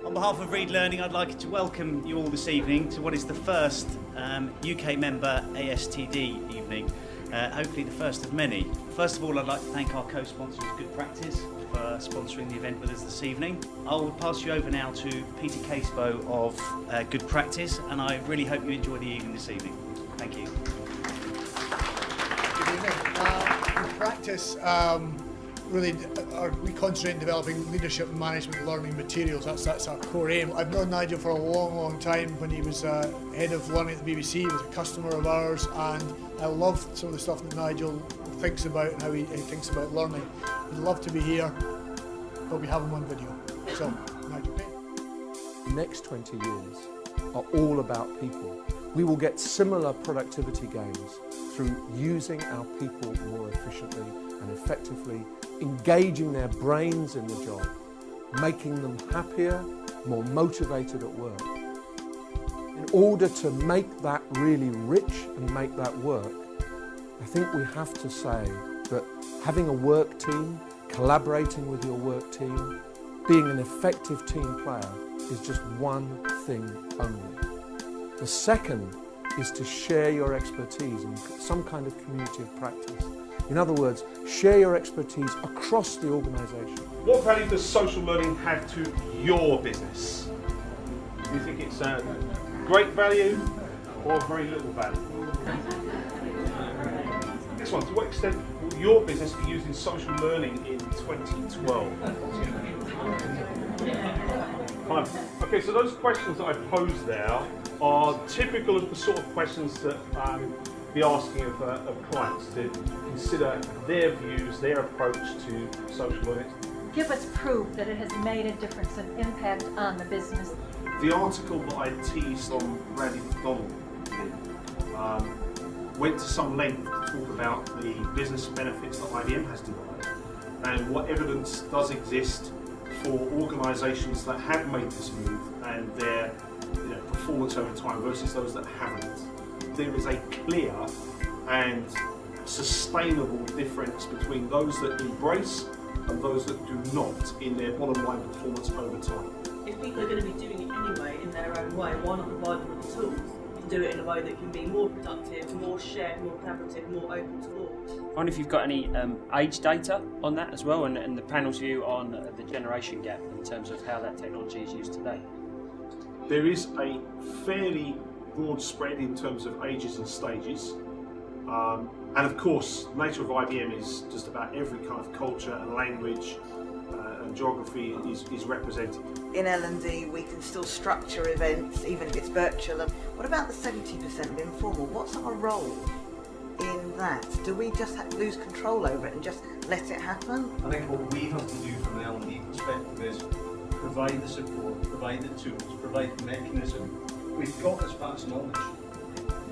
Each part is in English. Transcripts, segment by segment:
On behalf of Read Learning, I'd like to welcome you all this evening to what is the first UK member ASTD evening, hopefully the first of many. First of all, I'd like to thank our co-sponsors, Good Practice, for sponsoring the event with us this evening. I'll pass you over now to Peter Casebow of Good Practice, and I really hope you enjoy the evening this evening. Thank you. Good evening. Good Practice really we concentrate on developing leadership and management learning materials. That's our core aim. I've known Nigel for a long time. When he was head of learning at the BBC, he was a customer of ours, and I love some of the stuff that Nigel thinks about and how he thinks about learning. He'd love to be here, but we have him on video. So, Nigel Paine. The next 20 years are all about people. We will get similar productivity gains through using our people more efficiently and effectively, engaging their brains in the job, making them happier, more motivated at work. In order to make that really rich and make that work, I think we have to say that having a work team, collaborating with your work team, being an effective team player is just one thing only. The second is to share your expertise in some kind of community of practice. In other words, share your expertise across the organisation. What value does social learning have to your business? Do you think it's great value or very little value? Next one, to what extent will your business be using social learning in 2012? Fine. Okay, so those questions that I posed there are typical of the sort of questions that be asking of clients to consider their views, their approach to social learning. Give us proof that it has made a difference and impact on the business. The article that I teased on Randy McDonald went to some length to talk about the business benefits that IBM has derived and what evidence does exist for organisations that have made this move and their performance over time versus those that haven't. There is a clear and sustainable difference between those that embrace and those that do not in their bottom line performance over time. If people are going to be doing it anyway in their own way, why not provide them with the tools to do it in a way that can be more productive, more shared, more collaborative, more open to all? I wonder if you've got any age data on that as well, and the panel's view on the generation gap in terms of how that technology is used today. There is a fairly broad spread in terms of ages and stages, and of course the nature of IBM is just about every kind of culture and language and geography is represented. In L&D we can still structure events even if it's virtual. And what about the 70% of informal? What's our role in that? Do we just lose control over it and just let it happen? I think what we have to do from an L&D perspective is provide the support, provide the tools, provide the mechanism. We've got this vast knowledge,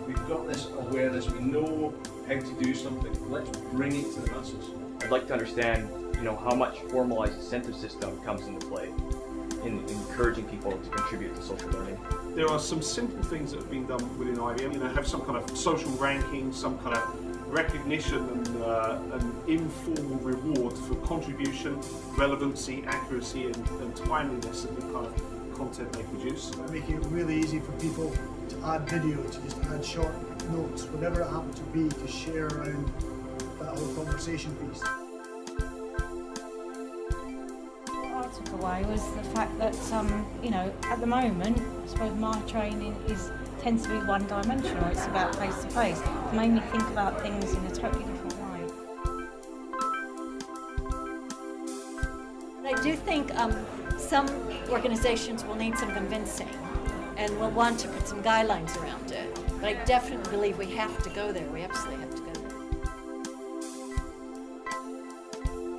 we've got this awareness, we know how to do something. Let's bring it to the masses. I'd like to understand, how much formalized incentive system comes into play in encouraging people to contribute to social learning. There are some simple things that have been done within IBM. Have some kind of social ranking, some kind of recognition and an informal reward for contribution, relevancy, accuracy and timeliness of the kind of content they produce. Making it really easy for people to add video, to just add short notes, whatever it happened to be, to share around that whole conversation piece. What I took away was the fact that, at the moment, I suppose my training tends to be one-dimensional. It's about face-to-face. It made me think about things in a totally different way. I do think some organizations will need some convincing and will want to put some guidelines around it. But I definitely believe we have to go there. We absolutely have to go there.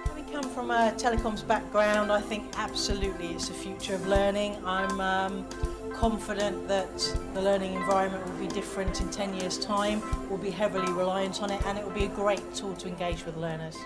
Having come from a telecoms background, I think absolutely it's the future of learning. I'm confident that the learning environment will be different in 10 years' time. We'll be heavily reliant on it, and it will be a great tool to engage with learners.